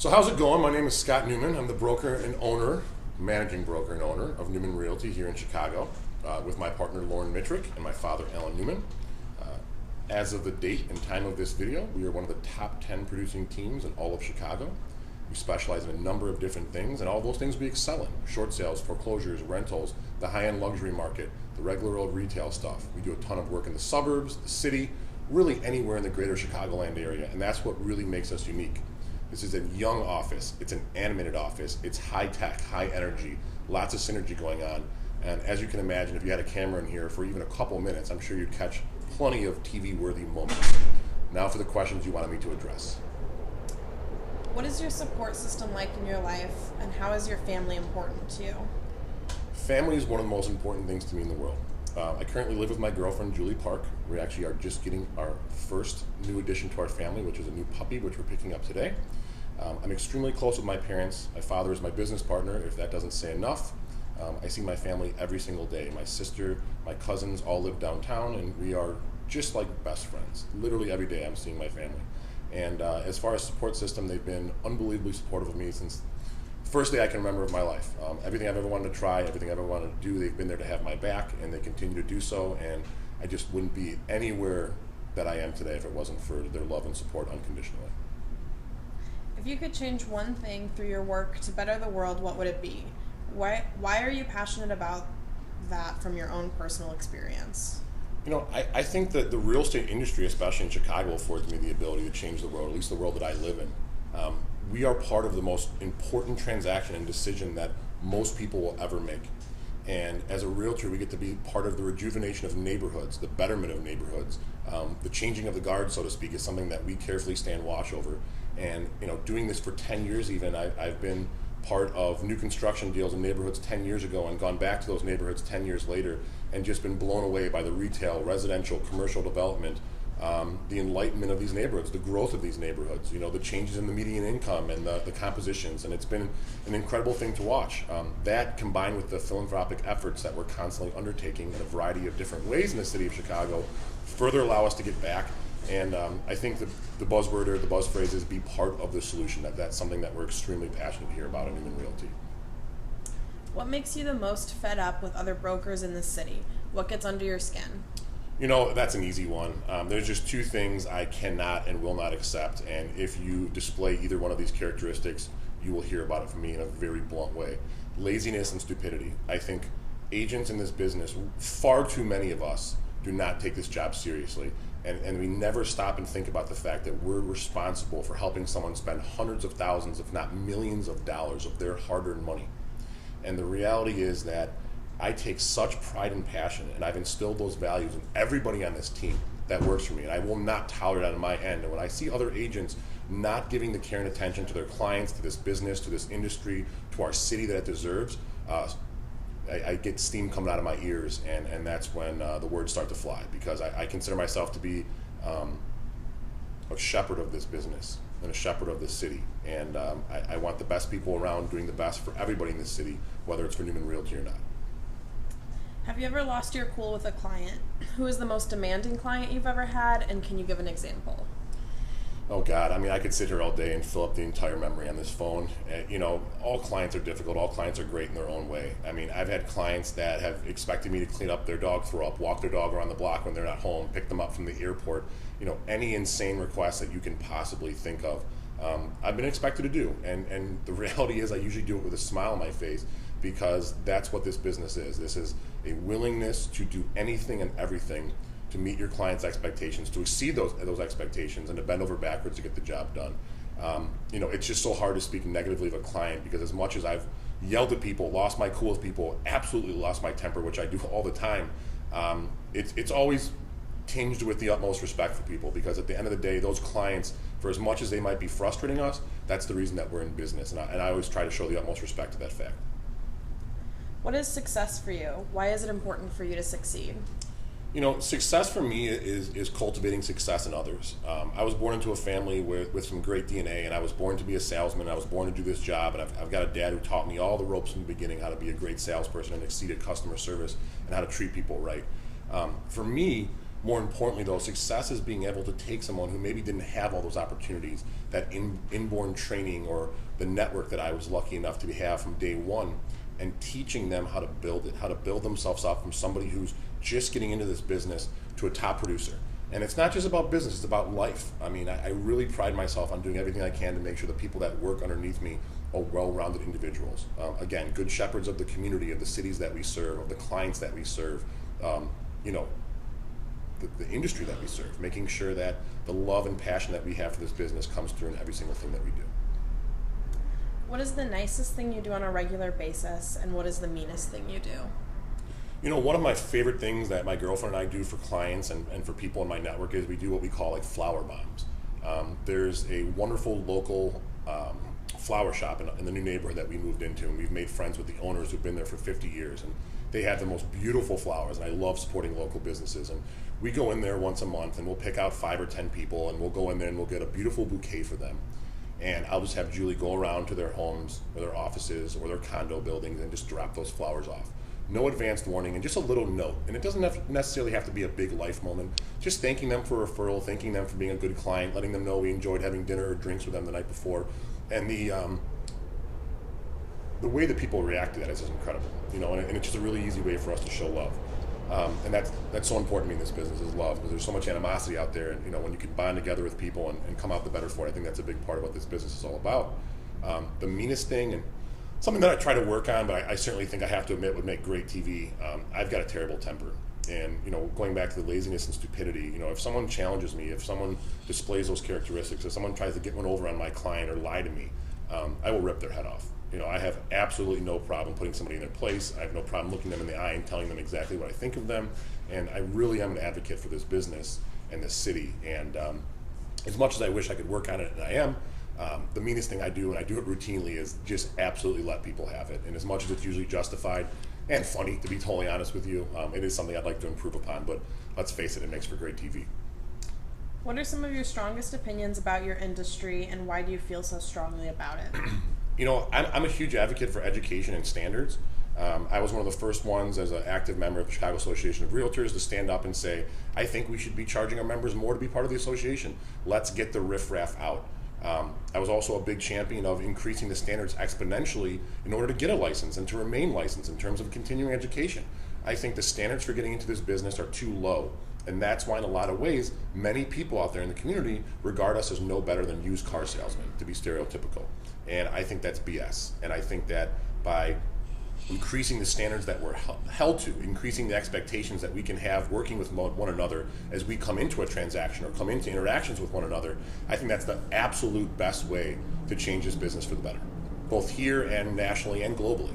So how's it going? My name is Scott Newman. I'm the broker and owner, managing broker and owner of Newman Realty here in Chicago, with my partner Lauren Mitrick and my father Alan Newman. As of the date and time of this video, we are one of the top 10 producing teams in all of Chicago. We specialize in a number of different things, and all those things we excel in. Short sales, foreclosures, rentals, the high-end luxury market, the regular old retail stuff. We do a ton of work in the suburbs, the city, really anywhere in the greater Chicagoland area, and that's what really makes us unique. This is a young office, it's an animated office, it's high tech, high energy, lots of synergy going on. And as you can imagine, if you had a camera in here for even a couple minutes, I'm sure you'd catch plenty of TV-worthy moments. Now for the questions you wanted me to address. What is your support system like in your life, and how is your family important to you? Family is one of the most important things to me in the world. I currently live with my girlfriend, Julie Park. We actually are just getting our first new addition to our family, which is a new puppy, which we're picking up today. I'm extremely close with my parents. My father is my business partner, if that doesn't say enough. I see my family every single day. My sister, my cousins all live downtown, and we are just like best friends. Literally every day I'm seeing my family. And as far as support system, they've been unbelievably supportive of me since the first day I can remember of my life. Everything I've ever wanted to try, everything I've ever wanted to do, they've been there to have my back, and they continue to do so. And I just wouldn't be anywhere that I am today if it wasn't for their love and support unconditionally. If you could change one thing through your work to better the world, what would it be? Why are you passionate about that from your own personal experience? You know, I think that the real estate industry, especially in Chicago, affords me the ability to change the world, at least the world that I live in. We are part of the most important transaction and decision that most people will ever make. And as a realtor, we get to be part of the rejuvenation of neighborhoods, the betterment of neighborhoods. The changing of the guard, so to speak, is something that we carefully stand watch over. And doing this for 10 years even, I've been part of new construction deals in neighborhoods 10 years ago and gone back to those neighborhoods 10 years later and just been blown away by the retail, residential, commercial development, the enlightenment of these neighborhoods, the growth of these neighborhoods, the changes in the median income and the compositions, and it's been an incredible thing to watch. That combined with the philanthropic efforts that we're constantly undertaking in a variety of different ways in the city of Chicago further allow us to get back. And I think the buzzword or the buzz phrase is be part of the solution. That's something that we're extremely passionate here about in Newman Realty. What makes you the most fed up with other brokers in this city? What gets under your skin? That's an easy one. There's just two things I cannot and will not accept, and if you display either one of these characteristics, you will hear about it from me in a very blunt way. Laziness and stupidity. I think agents in this business, far too many of us, do not take this job seriously. And we never stop and think about the fact that we're responsible for helping someone spend hundreds of thousands, if not millions of dollars of their hard-earned money. And the reality is that I take such pride and passion, and I've instilled those values in everybody on this team that works for me, and I will not tolerate that on my end. And when I see other agents not giving the care and attention to their clients, to this business, to this industry, to our city that it deserves, I get steam coming out of my ears, and that's when the words start to fly, because I consider myself to be a shepherd of this business and a shepherd of this city, and I want the best people around doing the best for everybody in this city, whether it's for Newman Realty or not. Have you ever lost your cool with a client? Who is the most demanding client you've ever had, and can you give an example? Oh God, I could sit here all day and fill up the entire memory on this phone. All clients are difficult, all clients are great in their own way. I've had clients that have expected me to clean up their dog throw up, walk their dog around the block when they're not home, pick them up from the airport, any insane request that you can possibly think of. I've been expected to do, and the reality is I usually do it with a smile on my face, because that's what this business is. This is a willingness to do anything and everything to meet your client's expectations, to exceed those expectations, and to bend over backwards to get the job done. It's just so hard to speak negatively of a client, because as much as I've yelled at people, lost my cool with people, absolutely lost my temper, which I do all the time, it's always tinged with the utmost respect for people, because at the end of the day, those clients, for as much as they might be frustrating us, that's the reason that we're in business, and I always try to show the utmost respect to that fact. What is success for you? Why is it important for you to succeed? Success for me is cultivating success in others. I was born into a family with some great DNA, and I was born to be a salesman. I was born to do this job, and I've got a dad who taught me all the ropes from the beginning, how to be a great salesperson and exceed at customer service and how to treat people right. For me, More importantly, though, success is being able to take someone who maybe didn't have all those opportunities, that inborn training or the network that I was lucky enough to have from day one, and teaching them how to build it, how to build themselves up from somebody who's just getting into this business to a top producer. And it's not just about business, it's about life. I mean, I really pride myself on doing everything I can to make sure the people that work underneath me are well-rounded individuals. Again, good shepherds of the community, of the cities that we serve, of the clients that we serve, you know, the industry that we serve, making sure that the love and passion that we have for this business comes through in every single thing that we do. What is the nicest thing you do on a regular basis, and what is the meanest thing you do? You know, one of my favorite things that my girlfriend and I do for clients and for people in my network is we do what we call like flower bombs. There's a wonderful local flower shop in the new neighborhood that we moved into, and we've made friends with the owners who've been there for 50 years. And they have the most beautiful flowers, and I love supporting local businesses. And we go in there once a month, and we'll pick out 5 or 10 people, and we'll go in there and we'll get a beautiful bouquet for them. And I'll just have Julie go around to their homes or their offices or their condo buildings and just drop those flowers off. No advanced warning, and just a little note. And it doesn't necessarily have to be a big life moment. Just thanking them for a referral, thanking them for being a good client, letting them know we enjoyed having dinner or drinks with them the night before. And the way that people react to that is just incredible. You know, and it's just a really easy way for us to show love. And that's so important to me in this business, is love, because there's so much animosity out there. And you know, when you can bond together with people and come out the better for it, I think that's a big part of what this business is all about. The meanest thing, and something that I try to work on, but I certainly think I have to admit would make great TV. I've got a terrible temper, and you know, going back to the laziness and stupidity. You know, if someone challenges me, if someone displays those characteristics, if someone tries to get one over on my client or lie to me, I will rip their head off. You know, I have absolutely no problem putting somebody in their place. I have no problem looking them in the eye and telling them exactly what I think of them. And I really am an advocate for this business and this city. And as much as I wish I could work on it, and I am, the meanest thing I do, and I do it routinely, is just absolutely let people have it. And as much as it's usually justified and funny, to be totally honest with you, it is something I'd like to improve upon. But let's face it, it makes for great TV. What are some of your strongest opinions about your industry, and why do you feel so strongly about it? You know, I'm a huge advocate for education and standards. I was one of the first ones as an active member of the Chicago Association of Realtors to stand up and say, I think we should be charging our members more to be part of the association. Let's get the riffraff out. I was also a big champion of increasing the standards exponentially in order to get a license and to remain licensed in terms of continuing education. I think the standards for getting into this business are too low. And that's why in a lot of ways, many people out there in the community regard us as no better than used car salesmen, to be stereotypical. And I think that's BS. And I think that by increasing the standards that we're held to, increasing the expectations that we can have working with one another as we come into a transaction or come into interactions with one another, I think that's the absolute best way to change this business for the better, both here and nationally and globally.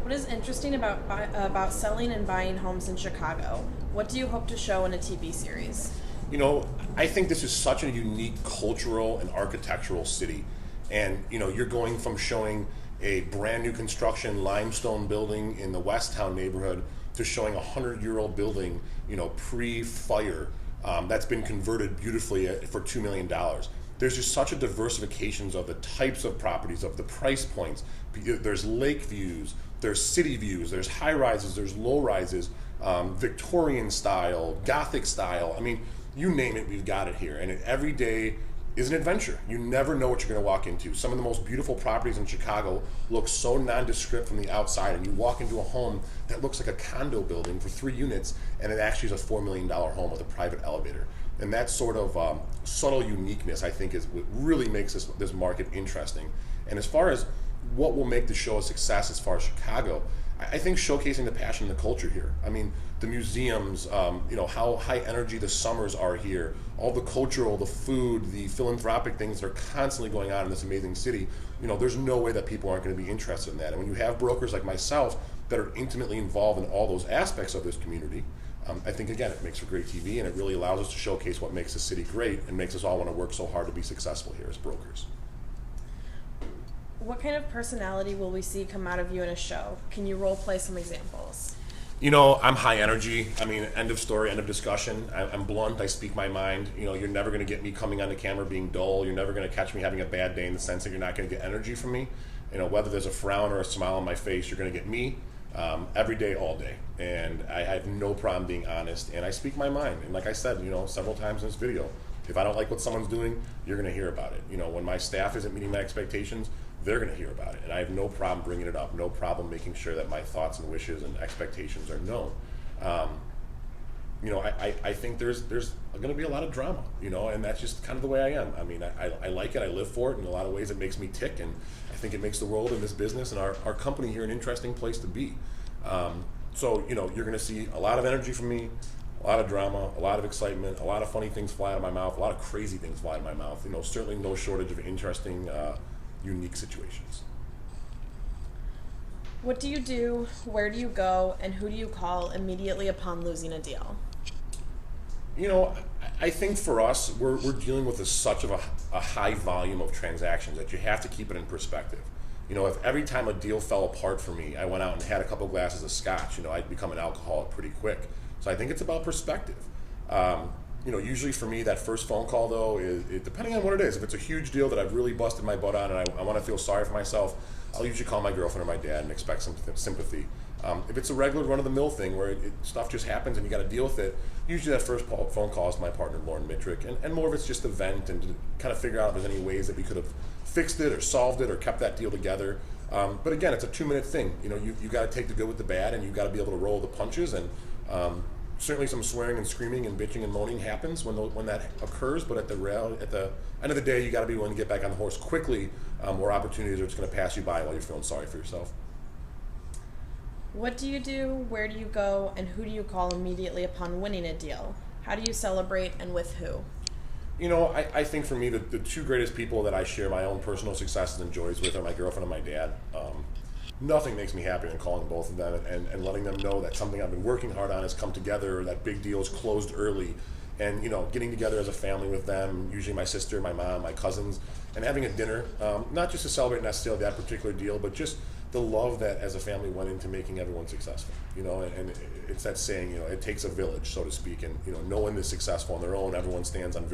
What is interesting about selling and buying homes in Chicago? What do you hope to show in a TV series? You know, I think this is such a unique cultural and architectural city. And, you know, you're going from showing a brand new construction limestone building in the Westtown neighborhood to showing a 100-year-old building, you know, pre-fire, that's been converted beautifully for $2 million. There's just such a diversification of the types of properties, of the price points. There's lake views, there's city views, there's high rises, there's low rises, Victorian style, Gothic style. I mean, you name it, we've got it here. And every day is an adventure. You never know what you're going to walk into. Some of the most beautiful properties in Chicago look so nondescript from the outside, and you walk into a home that looks like a condo building for 3 units, and it actually is a $4 million home with a private elevator. And that sort of subtle uniqueness, I think, is what really makes this market interesting. And as far as what will make the show a success as far as Chicago, I think showcasing the passion and the culture here. I mean, the museums, you know, how high energy the summers are here, all the cultural, the food, the philanthropic things that are constantly going on in this amazing city. You know, there's no way that people aren't going to be interested in that. And when you have brokers like myself that are intimately involved in all those aspects of this community, I think, again, it makes for great TV, and it really allows us to showcase what makes the city great and makes us all want to work so hard to be successful here as brokers. What kind of personality will we see come out of you in a show? Can you role play some examples? You know, I'm high energy. I mean, end of story, end of discussion. I'm blunt. I speak my mind. You know, you're never going to get me coming on the camera being dull. You're never going to catch me having a bad day in the sense that you're not going to get energy from me. You know, whether there's a frown or a smile on my face, you're going to get me. every day, all day. And I have no problem being honest, and I speak my mind. And like I said, several times in this video, if I don't like what someone's doing, you're going to hear about it. When my staff isn't meeting my expectations, they're going to hear about it. And I have no problem bringing it up, no problem making sure that my thoughts and wishes and expectations are known. I think there's going to be a lot of drama, and that's just kind of the way I am. I mean, I like it, I live for it. In a lot of ways it makes me tick, and I think it makes the world and this business and our company here an interesting place to be. So you're going to see a lot of energy from me, a lot of drama, a lot of excitement, a lot of funny things fly out of my mouth, a lot of crazy things fly out of my mouth. Certainly no shortage of interesting, unique situations. What do you do, where do you go, and who do you call immediately upon losing a deal? I think for us, we're dealing with such of a high volume of transactions that you have to keep it in perspective. If every time a deal fell apart for me, I went out and had a couple glasses of scotch, I'd become an alcoholic pretty quick. So I think it's about perspective. Usually for me, that first phone call, though, is depending on what it is. If it's a huge deal that I've really busted my butt on and I want to feel sorry for myself, I'll usually call my girlfriend or my dad and expect some sympathy. If it's a regular run-of-the-mill thing where stuff just happens and you got to deal with it, usually that first phone call is my partner, Lauren Mitrick, and more of it's just a vent and to kind of figure out if there's any ways that we could have fixed it or solved it or kept that deal together. But again, it's a 2-minute thing. You got to take the good with the bad, and you got to be able to roll the punches. And certainly some swearing and screaming and bitching and moaning happens when that occurs. But at the end of the day, you got to be willing to get back on the horse quickly, where opportunities are just going to pass you by while you're feeling sorry for yourself. What do you do, where do you go, and who do you call immediately upon winning a deal? How do you celebrate, and with who? I think for me, the two greatest people that I share my own personal successes and joys with are my girlfriend and my dad. Nothing makes me happier than calling both of them and letting them know that something I've been working hard on has come together, or that big deal is closed early. And, getting together as a family with them, usually my sister, my mom, my cousins, and having a dinner, not just to celebrate necessarily that particular deal, but just the love that as a family went into making everyone successful, and it's that saying, it takes a village, so to speak, and, no one is successful on their own. Everyone stands on very